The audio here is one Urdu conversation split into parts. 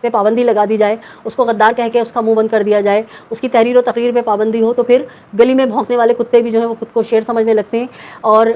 پہ پابندی لگا دی جائے، اس کو غدار کہہ کے اس کا منہ بند کر دیا جائے، اس کی تحریر و تقریر پہ پابندی ہو، تو پھر گلی میں بھونکنے والے کتے بھی جو ہیں وہ خود کو شیر سمجھنے لگتے ہیں۔ اور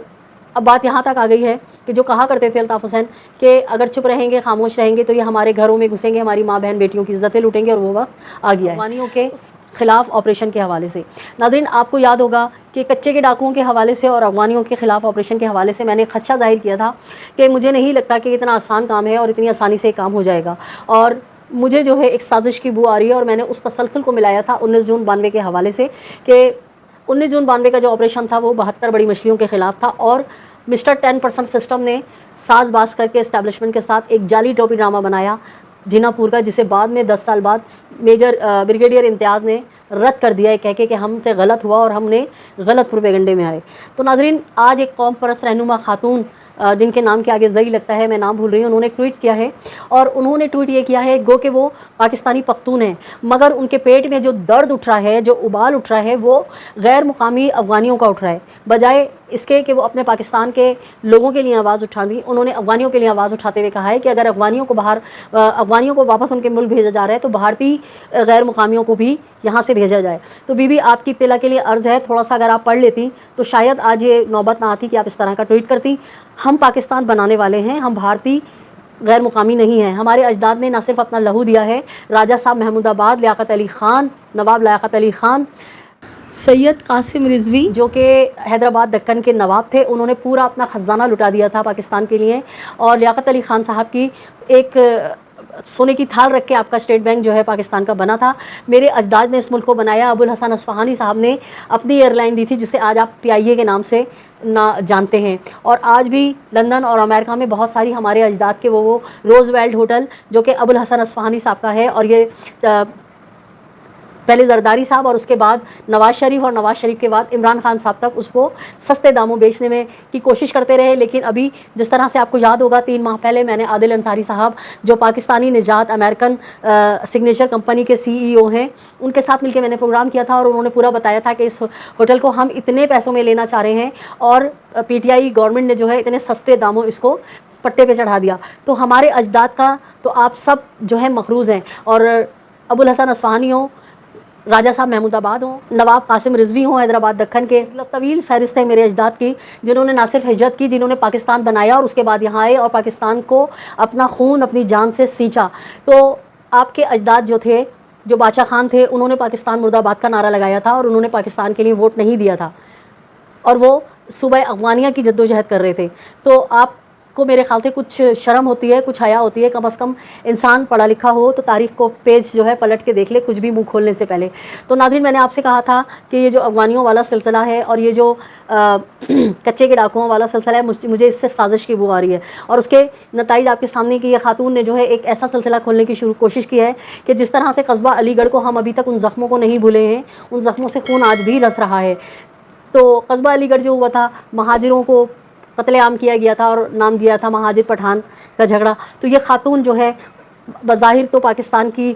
اب بات یہاں تک آ گئی ہے کہ جو کہا کرتے تھے الطاف حسین کہ اگر چپ رہیں گے، خاموش رہیں گے تو یہ ہمارے گھروں میں گھسیں گے، ہماری ماں بہن بیٹیوں کی عزتیں لوٹیں گے، اور وہ وقت آ گیا ہے افغانیوں کے خلاف آپریشن کے حوالے سے۔ ناظرین، آپ کو یاد ہوگا کہ کچے کے ڈاکوؤں کے حوالے سے اور افغانیوں کے خلاف آپریشن کے حوالے سے میں نے خدشہ ظاہر کیا تھا کہ مجھے نہیں لگتا کہ اتنا آسان کام ہے اور اتنی آسانی سے کام ہو جائے گا، اور مجھے جو ہے ایک سازش کی بو آ رہی ہے، اور میں نے اس تسلسل کو ملایا تھا 19 جون 92 کے حوالے سے کہ 19 جون 92 کا جو آپریشن تھا وہ 72 بڑی مچھلیوں کے خلاف تھا، اور مسٹر 10% سسٹم نے ساز باز کر کے اسٹیبلشمنٹ کے ساتھ ایک جعلی ٹوپی ڈرامہ بنایا جینا پور کا، جسے بعد میں 10 سال بعد بریگیڈیئر امتیاز نے رد کر دیا ہے کہہ کے کہ ہم سے غلط ہوا اور ہم نے غلط پروپیگنڈے میں آئے۔ تو ناظرین، آج ایک قوم پرست رہنما خاتون جن کے نام کے آگے زئی لگتا ہے، میں نام بھول رہی ہوں، انہوں نے ٹویٹ کیا ہے، اور انہوں نے ٹویٹ یہ کیا ہے گو کہ وہ پاکستانی پختون ہیں، مگر ان کے پیٹ میں جو درد اٹھ رہا ہے، جو ابال اٹھ رہا ہے، وہ غیر مقامی افغانیوں کا اٹھ رہا ہے، بجائے اس کے کہ وہ اپنے پاکستان کے لوگوں کے لیے آواز اٹھا دی، انہوں نے افغانیوں کے لیے آواز اٹھاتے ہوئے کہا ہے کہ اگر افغانیوں کو واپس ان کے ملک بھیجا جا رہا ہے تو بھارتی غیر مقامیوں کو بھی یہاں سے بھیجا جائے۔ تو بی بی، آپ کی اطلاع کے لیے عرض ہے، تھوڑا سا اگر آپ پڑھ لیتی تو شاید آج یہ نوبت نہ آتی کہ آپ اس طرح کا ٹویٹ کرتی۔ ہم پاکستان بنانے والے ہیں، ہم بھارتی غیر مقامی نہیں ہیں۔ ہمارے اجداد نے نہ صرف اپنا لہو دیا ہے، راجہ صاحب محمود آباد، لیاقت علی خان، نواب لیاقت علی خان، سید قاسم رضوی جو کہ حیدرآباد دکن کے نواب تھے، انہوں نے پورا اپنا خزانہ لٹا دیا تھا پاکستان کے لیے، اور لیاقت علی خان صاحب کی ایک سونے کی تھال رکھ کے آپ کا اسٹیٹ بینک جو ہے پاکستان کا بنا تھا۔ میرے اجداد نے اس ملک کو بنایا۔ ابو الحسن اصفہانی صاحب نے اپنی ایئر لائن دی تھی جسے آج آپ PIA کے نام سے نہ جانتے ہیں، اور آج بھی لندن اور امریکہ میں بہت ساری ہمارے اجداد کے وہ روز ویلڈ ہوٹل جو کہ ابو الحسن اصفہانی صاحب کا ہے، اور یہ پہلے زرداری صاحب اور اس کے بعد نواز شریف، اور نواز شریف کے بعد عمران خان صاحب تک اس کو سستے داموں بیچنے میں کی کوشش کرتے رہے۔ لیکن ابھی جس طرح سے آپ کو یاد ہوگا 3 ماہ پہلے میں نے عادل انصاری صاحب جو پاکستانی نجات امریکن سگنیچر کمپنی کے CEO ہیں، ان کے ساتھ مل کے میں نے پروگرام کیا تھا، اور انہوں نے پورا بتایا تھا کہ اس ہوٹل کو ہم اتنے پیسوں میں لینا چاہ رہے ہیں، اور PTI گورنمنٹ نے جو ہے اتنے سستے داموں اس کو پٹے پہ چڑھا دیا۔ تو ہمارے اجداد کا تو آپ سب جو ہے مخروض ہیں، اور ابو الحسن اصفہانی ہوں، راجہ صاحب محمود آباد ہوں، نواب قاسم رضوی ہوں حیدرآباد دکن کے، طویل فہرست ہے میرے اجداد کی جنہوں نے نہ صرف ہجرت کی، جنہوں نے پاکستان بنایا اور اس کے بعد یہاں آئے اور پاکستان کو اپنا خون اپنی جان سے سینچا۔ تو آپ کے اجداد جو تھے، جو باچا خان تھے، انہوں نے پاکستان مرد آباد کا نعرہ لگایا تھا، اور انہوں نے پاکستان کے لیے ووٹ نہیں دیا تھا، اور وہ صوبہ افغانیہ کی جدوجہد کر رہے تھے۔ تو آپ کو میرے خیال سے کچھ شرم ہوتی ہے، کچھ حیا ہوتی ہے، کم از کم انسان پڑھا لکھا ہو تو تاریخ کو پیج جو ہے پلٹ کے دیکھ لے، کچھ بھی منہ کھولنے سے پہلے۔ تو ناظرین، میں نے آپ سے کہا تھا کہ یہ جو افغانیوں والا سلسلہ ہے اور یہ جو کچے کے ڈاکوؤں والا سلسلہ ہے، مجھے اس سے سازش کی بو آ رہی ہے، اور اس کے نتائج آپ کے سامنے کی یہ خاتون نے جو ہے ایک ایسا سلسلہ کھولنے کی کوشش کی ہے کہ جس طرح سے قصبہ علی گڑھ کو ہم ابھی تک ان زخموں کو نہیں بھولے ہیں، ان زخموں سے خون آج بھی رس رہا ہے۔ تو قصبہ علی گڑھ جو ہوا تھا، مہاجروں کو قتل عام کیا گیا تھا اور نام دیا تھا مہاجر پٹھان کا جھگڑا، تو یہ خاتون جو ہے بظاہر تو پاکستان کی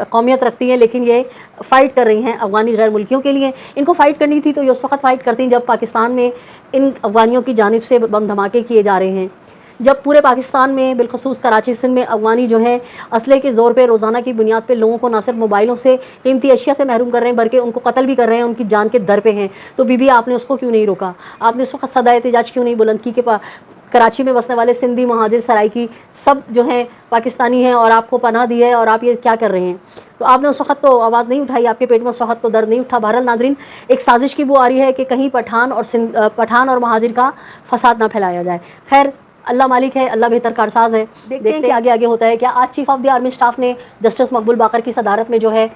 قومیت رکھتی ہیں، لیکن یہ فائٹ کر رہی ہیں افغانی غیر ملکیوں کے لیے۔ ان کو فائٹ کرنی تھی تو یہ اس وقت فائٹ کرتی ہیں جب پاکستان میں ان افغانیوں کی جانب سے بم دھماکے کیے جا رہے ہیں، جب پورے پاکستان میں بالخصوص کراچی سندھ میں افغانی جو ہیں اسلحے کے زور پہ روزانہ کی بنیاد پہ لوگوں کو نہ صرف موبائلوں سے، قیمتی اشیاء سے محروم کر رہے ہیں، بلکہ ان کو قتل بھی کر رہے ہیں، ان کی جان کے در پہ ہیں۔ تو بی بی، آپ نے اس کو کیوں نہیں روکا؟ آپ نے اس وقت صدائے احتجاج کیوں نہیں بلند کی کہ کراچی میں بسنے والے سندھی مہاجر سرائکی سب جو ہیں پاکستانی ہیں اور آپ کو پناہ دی ہے، اور آپ یہ کیا کر رہے ہیں؟ تو آپ نے اس وقت تو آواز نہیں اٹھائی، آپ کے پیٹ میں اس وقت تو درد نہیں اٹھا۔ بہرحال ناظرین، ایک سازش کی بو آ رہی ہے کہ کہیں پٹھان اور مہاجر کا فساد نہ پھیلایا جائے۔ خیر، اللہ مالک ہے، اللہ بہتر کارساز ہے، دیکھتے ہیں کہ آگے آگے ہوتا ہے کیا۔ آج chief of the army staff نے جسٹس مقبول باقر کی صدارت میں جو ہے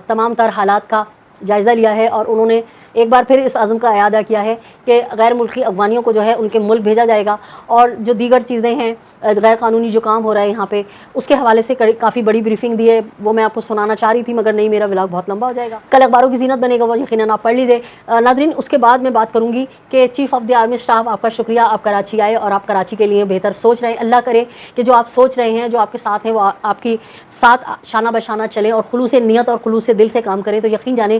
تمام تر حالات کا جائزہ لیا ہے، اور انہوں نے ایک بار پھر اس عزم کا اعادہ کیا ہے کہ غیر ملکی افغانیوں کو جو ہے ان کے ملک بھیجا جائے گا، اور جو دیگر چیزیں ہیں غیر قانونی جو کام ہو رہا ہے یہاں پہ، اس کے حوالے سے کافی بڑی بریفنگ دی ہے، وہ میں آپ کو سنانا چاہ رہی تھی مگر نہیں، میرا ولاگ بہت لمبا ہو جائے گا، کل اخباروں کی زینت بنے گا، وہ یقیناً آپ پڑھ لیجیے۔ ناظرین، اس کے بعد میں بات کروں گی کہ chief of the army staff, آپ کا شکریہ، آپ کراچی آئے اور آپ کراچی کے لیے بہتر سوچ رہے ہیں۔ اللہ کرے کہ جو آپ سوچ رہے ہیں، جو آپ کے ساتھ ہیں، وہ آپ کی ساتھ شانہ بشانہ چلیں اور خلوص نیت اور خلوص دل سے کام کریں، تو یقین جانیں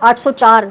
804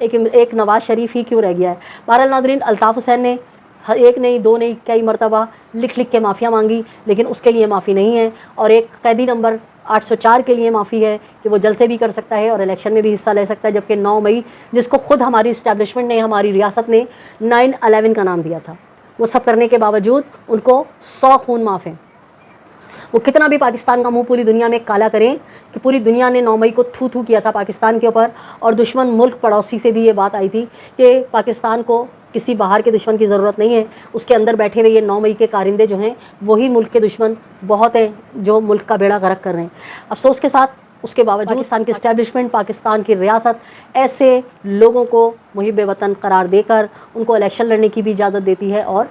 ایک نواز شریف ہی کیوں رہ گیا ہے. بہرحال ناظرین، الطاف حسین نے ایک نہیں دو نہیں کئی مرتبہ لکھ کے معافیاں مانگی، لیکن اس کے لیے معافی نہیں ہے. اور ایک قیدی نمبر 804 کے لیے معافی ہے کہ وہ جلسے بھی کر سکتا ہے اور الیکشن میں بھی حصہ لے سکتا ہے، جبکہ 9 مئی جس کو خود ہماری اسٹیبلشمنٹ نے، ہماری ریاست نے 9/11 کا نام دیا تھا، وہ سب کرنے کے باوجود ان کو 100 خون معاف ہیں. وہ کتنا بھی پاکستان کا منہ پوری دنیا میں کالا کریں کہ پوری دنیا نے 9 مئی کو تھو تھو کیا تھا پاکستان کے اوپر، اور دشمن ملک پڑوسی سے بھی یہ بات آئی تھی کہ پاکستان کو کسی باہر کے دشمن کی ضرورت نہیں ہے. اس کے اندر بیٹھے ہوئے یہ 9 مئی کے کارندے جو ہیں وہی ملک کے دشمن بہت ہیں جو ملک کا بیڑا غرق کر رہے ہیں. افسوس کے ساتھ اس کے باوجود پاکستان کی اسٹیبلشمنٹ، پاکستان کی ریاست ایسے لوگوں کو محب وطن قرار دے کر ان کو الیکشن لڑنے کی بھی اجازت دیتی ہے اور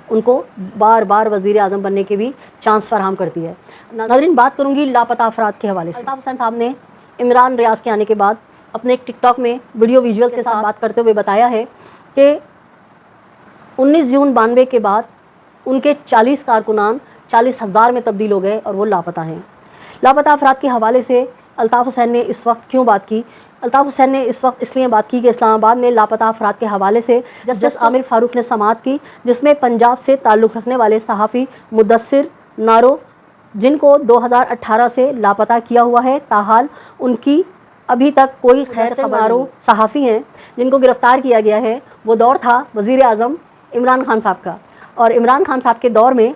ان کو بار بار وزیر اعظم بننے کے بھی چانس فراہم کرتی ہے. ناظرین، بات کروں گی لاپتہ افراد کے حوالے سے. الطاف حسین صاحب نے عمران ریاض کے آنے کے بعد اپنے ایک ٹک ٹاک میں ویڈیو ویژولز کے ساتھ بات کرتے ہوئے بتایا ہے کہ 19 جون 92 کے بعد ان کے 40 کارکنان 40,000 میں تبدیل ہو گئے اور وہ لاپتہ ہیں. لاپتہ افراد کے حوالے سے الطاف حسین نے اس وقت کیوں بات کی؟ الطاف حسین نے اس وقت اس لیے بات کی کہ اسلام آباد میں لاپتہ افراد کے حوالے سے جسٹس عامر فاروق نے سماعت کی، جس میں پنجاب سے تعلق رکھنے والے صحافی مدثر نارو، جن کو 2018 سے لاپتہ کیا ہوا ہے، تاحال ان کی ابھی تک کوئی خیر خبر نہیں. صحافی ہیں جن کو گرفتار کیا گیا ہے، وہ دور تھا وزیر اعظم عمران خان صاحب کا، اور عمران خان صاحب کے دور میں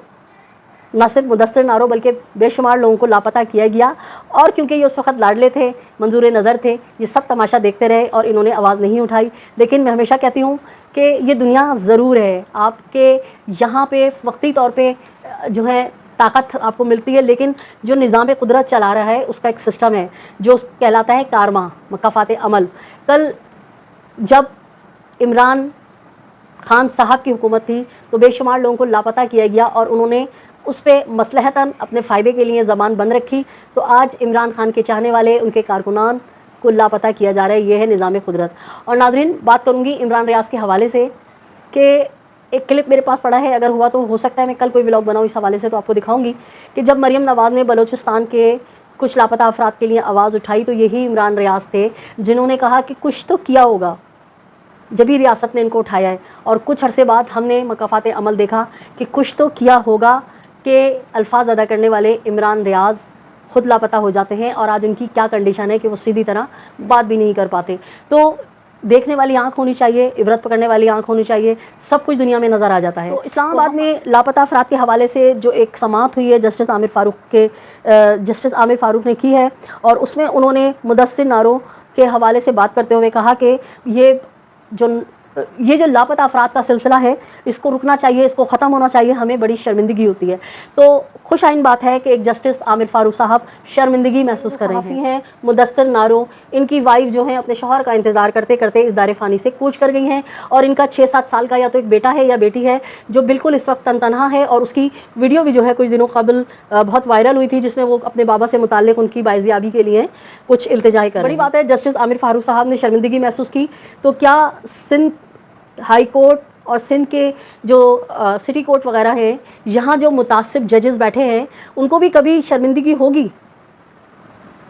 نہ صرف مدثر نارو بلکہ بے شمار لوگوں کو لاپتہ کیا گیا، اور کیونکہ یہ اس وقت لاڈلے تھے، منظور نظر تھے، یہ سب تماشا دیکھتے رہے اور انہوں نے آواز نہیں اٹھائی. لیکن میں ہمیشہ کہتی ہوں کہ یہ دنیا ضرور ہے، آپ کے یہاں پہ وقتی طور پہ جو ہے طاقت آپ کو ملتی ہے، لیکن جو نظام قدرت چلا رہا ہے اس کا ایک سسٹم ہے جو کہلاتا ہے کارما، مکافات عمل. کل جب عمران خان صاحب کی حکومت تھی تو بے شمار لوگوں کو لاپتہ کیا گیا اور انہوں نے اس پہ مصلحتاً اپنے فائدے کے لیے زبان بند رکھی. تو آج عمران خان کے چاہنے والے، ان کے کارکنان کو لاپتہ کیا جا رہا ہے. یہ ہے نظام قدرت. اور ناظرین، بات کروں گی عمران ریاض کے حوالے سے کہ ایک کلپ میرے پاس پڑا ہے، اگر ہوا تو ہو سکتا ہے میں کل کوئی ولاگ بناؤں اس حوالے سے تو آپ کو دکھاؤں گی کہ جب مریم نواز نے بلوچستان کے کچھ لاپتہ افراد کے لیے آواز اٹھائی تو یہی عمران ریاض تھے جنہوں نے کہا کہ کچھ تو کیا ہوگا جبھی ریاست نے ان کو اٹھایا ہے. اور کچھ عرصے بعد ہم نے مکافات عمل دیکھا کہ کچھ تو کیا ہوگا کہ الفاظ ادا کرنے والے عمران ریاض خود لاپتہ ہو جاتے ہیں، اور آج ان کی کیا کنڈیشن ہے کہ وہ سیدھی طرح بات بھی نہیں کر پاتے. تو دیکھنے والی آنکھ ہونی چاہیے، عبرت پکڑنے والی آنکھ ہونی چاہیے، سب کچھ دنیا میں نظر آ جاتا ہے. تو اسلام آباد میں لاپتہ افراد کے حوالے سے جو ایک سماعت ہوئی ہے جسٹس عامر فاروق نے کی ہے، اور اس میں انہوں نے مدثر نارو کے حوالے سے بات کرتے ہوئے کہا کہ یہ جو لاپتہ افراد کا سلسلہ ہے اس کو رکنا چاہیے، اس کو ختم ہونا چاہیے، ہمیں بڑی شرمندگی ہوتی ہے. تو خوش آئند بات ہے کہ ایک جسٹس عامر فاروق صاحب شرمندگی محسوس کر رہے ہیں. مدثر نارو، ان کی وائف جو ہیں اپنے شوہر کا انتظار کرتے کرتے اس دار فانی سے کوچ کر گئی ہیں، اور ان کا 6-7 سال کا یا تو ایک بیٹا ہے یا بیٹی ہے جو بالکل اس وقت تنہا ہے، اور اس کی ویڈیو بھی جو ہے کچھ دنوں قبل بہت وائرل ہوئی تھی جس میں وہ اپنے بابا سے متعلق ان کی بازیابی کے لیے کچھ التجا کر رہے ہیں. بڑی بات ہے جسٹس عامر فاروق صاحب نے شرمندگی محسوس کی، تو کیا سندھ ہائی کورٹ اور سندھ کے جو سٹی کورٹ وغیرہ ہیں، یہاں جو متعصب ججز بیٹھے ہیں ان کو بھی کبھی شرمندگی ہوگی؟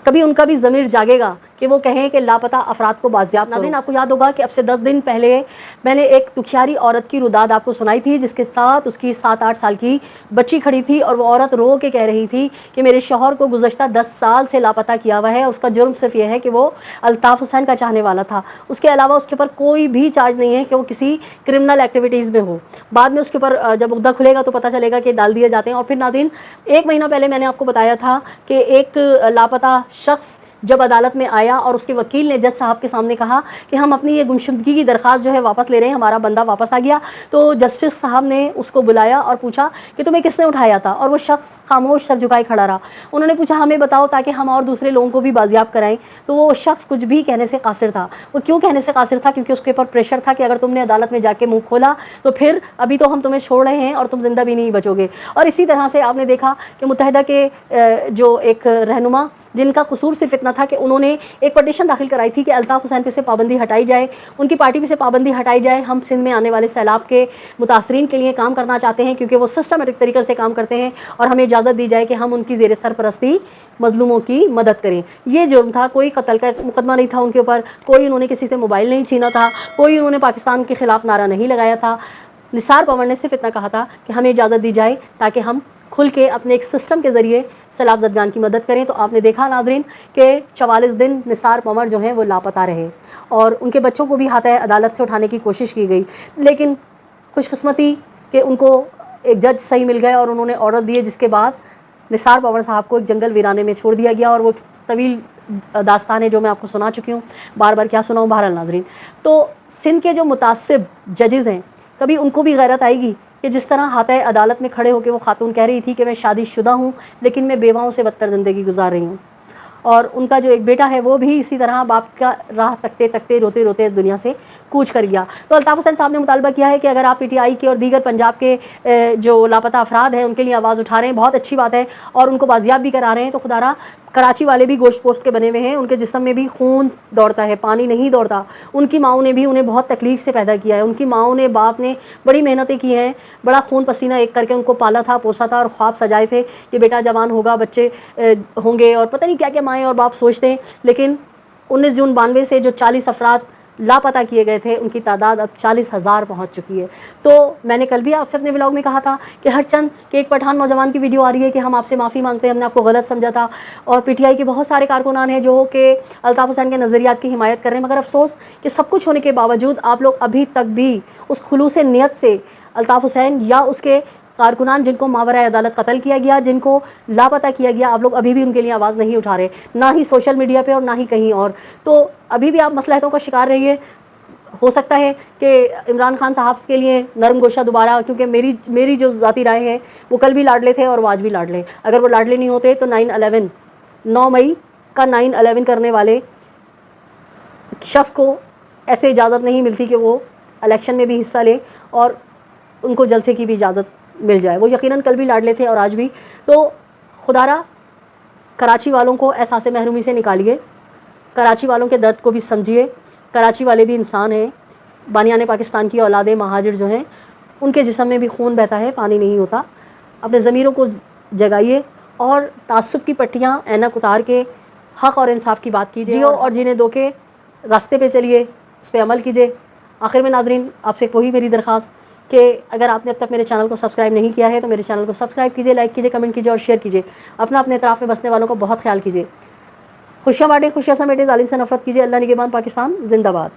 کبھی ان کا بھی ضمیر جاگے گا کہ وہ کہیں کہ لاپتہ افراد کو بازیاب کرو؟ ناظرین، آپ کو یاد ہوگا کہ اب سے 10 دن پہلے میں نے ایک دکھیاری عورت کی روداد آپ کو سنائی تھی جس کے ساتھ اس کی 7-8 سال کی بچی کھڑی تھی، اور وہ عورت رو کے کہہ رہی تھی کہ میرے شوہر کو گزشتہ 10 سال سے لاپتہ کیا ہوا ہے، اس کا جرم صرف یہ ہے کہ وہ الطاف حسین کا چاہنے والا تھا، اس کے علاوہ اس کے اوپر کوئی بھی چارج نہیں ہے کہ وہ کسی کرمنل ایکٹیویٹیز میں ہو. بعد میں اس کے اوپر جب عقدہ کھلے گا تو پتہ چلے گا کہ ڈال دیے جاتے ہیں. اور پھر ناظرین، 1 مہینہ پہلے میں نے آپ کو بتایا تھا کہ ایک لاپتہ شخص جب عدالت میں آیا اور اس کے وکیل نے جج صاحب کے سامنے کہا کہ ہم اپنی یہ گمشدگی کی درخواست جو ہے واپس لے رہے ہیں، ہمارا بندہ واپس آ گیا، تو جسٹس صاحب نے اس کو بلایا اور پوچھا کہ تمہیں کس نے اٹھایا تھا، اور وہ شخص خاموش سر جھکائے کھڑا رہا. انہوں نے پوچھا ہمیں بتاؤ تاکہ ہم اور دوسرے لوگوں کو بھی بازیاب کرائیں. تو وہ شخص کچھ بھی کہنے سے قاصر تھا. وہ کیوں کہنے سے قاصر تھا؟ کیونکہ اس کے اوپر پریشر تھا کہ اگر تم نے عدالت میں جا کے منہ کھولا تو پھر ابھی تو ہم تمہیں چھوڑ رہے ہیں اور تم زندہ بھی نہیں بچو گے. اور اسی طرح سے آپ نے دیکھا کہ متحدہ کے جو ایک رہنما جن کا قصور صرف اتنا تھا کہ انہوں نے ایک پٹیشن داخل کرائی تھی کہ الطاف حسین پہ سے پابندی ہٹائی جائے, ان کی پارٹی پہ سے پابندی ہٹائی جائے. ہم سندھ میں آنے والے سیلاب کے متاثرین کے لیے کام کرنا چاہتے ہیں کیونکہ وہ سسٹمیٹک طریقے سے کام کرتے ہیں, اور ہمیں اجازت دی جائے کہ ہم ان کی زیر سرپرستی مظلوموں کی مدد کریں. یہ جرم تھا, کوئی قتل کا مقدمہ نہیں تھا ان کے اوپر, کوئی انہوں نے کسی سے موبائل نہیں چھینا تھا, کوئی انہوں نے پاکستان کے خلاف نعرہ نہیں لگایا تھا. نثار پنور نے صرف اتنا کہا تھا کہ ہمیں اجازت دی جائے تاکہ ہم کھل کے اپنے ایک سسٹم کے ذریعے سیلاب زدگان کی مدد کریں. تو آپ نے دیکھا ناظرین کہ 44 دن نثار پنور جو ہیں وہ لاپتہ رہے, اور ان کے بچوں کو بھی ہاتھ عدالت سے اٹھانے کی کوشش کی گئی, لیکن خوش قسمتی کہ ان کو ایک جج صحیح مل گئے اور انہوں نے آرڈر دیے, جس کے بعد نثار پنور صاحب کو ایک جنگل ویرانے میں چھوڑ دیا گیا. اور وہ طویل داستان ہے جو میں آپ کو سنا چکی ہوں, بار بار کیا سناؤں. بہرحال ناظرین, تو سندھ کے جو متعصب ججز ہیں, کبھی ان کو بھی غیرت آئے گی کہ جس طرح ہاتھ عدالت میں کھڑے ہو کے وہ خاتون کہہ رہی تھی کہ میں شادی شدہ ہوں لیکن میں بیواؤں سے بدتر زندگی گزار رہی ہوں, اور ان کا جو ایک بیٹا ہے وہ بھی اسی طرح باپ کا راہ تکتے تکتے روتے روتے دنیا سے کوچ کر گیا. تو الطاف حسین صاحب نے مطالبہ کیا ہے کہ اگر آپ پی ٹی آئی کے اور دیگر پنجاب کے جو لاپتہ افراد ہیں ان کے لیے آواز اٹھا رہے ہیں, بہت اچھی بات ہے, اور ان کو بازیاب بھی کرا رہے ہیں, تو خدا را کراچی والے بھی گوشت پوست کے بنے ہوئے ہیں, ان کے جسم میں بھی خون دوڑتا ہے, پانی نہیں دوڑتا. ان کی ماؤں نے بھی انہیں بہت تکلیف سے پیدا کیا ہے, ان کی ماؤں نے, باپ نے بڑی محنتیں کی ہیں, بڑا خون پسینہ ایک کر کے ان کو پالا تھا, پوسا تھا, اور خواب سجائے تھے کہ بیٹا جوان ہوگا, بچے ہوں گے, اور پتہ نہیں کیا کیا مائیں اور باپ سوچتے ہیں. لیکن 19 جون 92 سے جو 40 افراد لاپتہ کیے گئے تھے ان کی تعداد اب 40,000 پہنچ چکی ہے. تو میں نے کل بھی آپ سے اپنے ولاگ میں کہا تھا کہ ہر چند کہ ایک پٹھان نوجوان کی ویڈیو آ رہی ہے کہ ہم آپ سے معافی مانگتے ہیں, ہم نے آپ کو غلط سمجھا تھا, اور پی ٹی آئی کے بہت سارے کارکنان ہیں جو کہ الطاف حسین کے نظریات کی حمایت کر رہے ہیں. مگر افسوس کہ سب کچھ ہونے کے باوجود آپ لوگ ابھی تک بھی اس خلوص نیت سے الطاف حسین یا اس کے کارکنان جن کو ماورائے عدالت قتل کیا گیا, جن کو لاپتہ کیا گیا, آپ لوگ ابھی بھی ان کے لیے آواز نہیں اٹھا رہے, نہ ہی سوشل میڈیا پہ اور نہ ہی کہیں اور. تو ابھی بھی آپ مصلحتوں کا شکار رہیے. ہو سکتا ہے کہ عمران خان صاحب کے لیے نرم گوشہ دوبارہ, کیونکہ میری جو ذاتی رائے ہے وہ کل بھی لاڈلے تھے اور وہ آج بھی لاڈلے. اگر وہ لاڈلے نہیں ہوتے تو 9 مئی کا 9/11 کرنے والے شخص کو ایسے اجازت نہیں ملتی کہ وہ الیکشن میں بھی حصہ لے اور ان کو جلسے کی بھی اجازت مل جائے. وہ یقیناً کل بھی لاڈلے تھے اور آج بھی. تو خدا را کراچی والوں کو احساس محرومی سے نکالیے, کراچی والوں کے درد کو بھی سمجھیے. کراچی والے بھی انسان ہیں, بانیان پاکستان کی اولادیں, مہاجر جو ہیں ان کے جسم میں بھی خون بہتا ہے, پانی نہیں ہوتا. اپنے ضمیروں کو جگائیے اور تعصب کی پٹیاں اینک اتار کے حق اور انصاف کی بات کیجیے, اور جنہیں دو کے راستے پہ چلیے, اس پہ عمل کیجیے. آخر میں ناظرین آپ سے وہی میری درخواست کہ اگر آپ نے اب تک میرے چینل کو سبسکرائب نہیں کیا ہے تو میرے چینل کو سبسکرائب کیجیے, لائک کیجیے, کمنٹ کیجیے اور شیئر کیجیے. اپنے اطراف میں بسنے والوں کو بہت خیال کیجیے. خوشیاں بانٹیں, خوشیاں سمیٹیں, ظالم سے نفرت کیجیے. اللہ نگہبان پاکستان زندہ باد.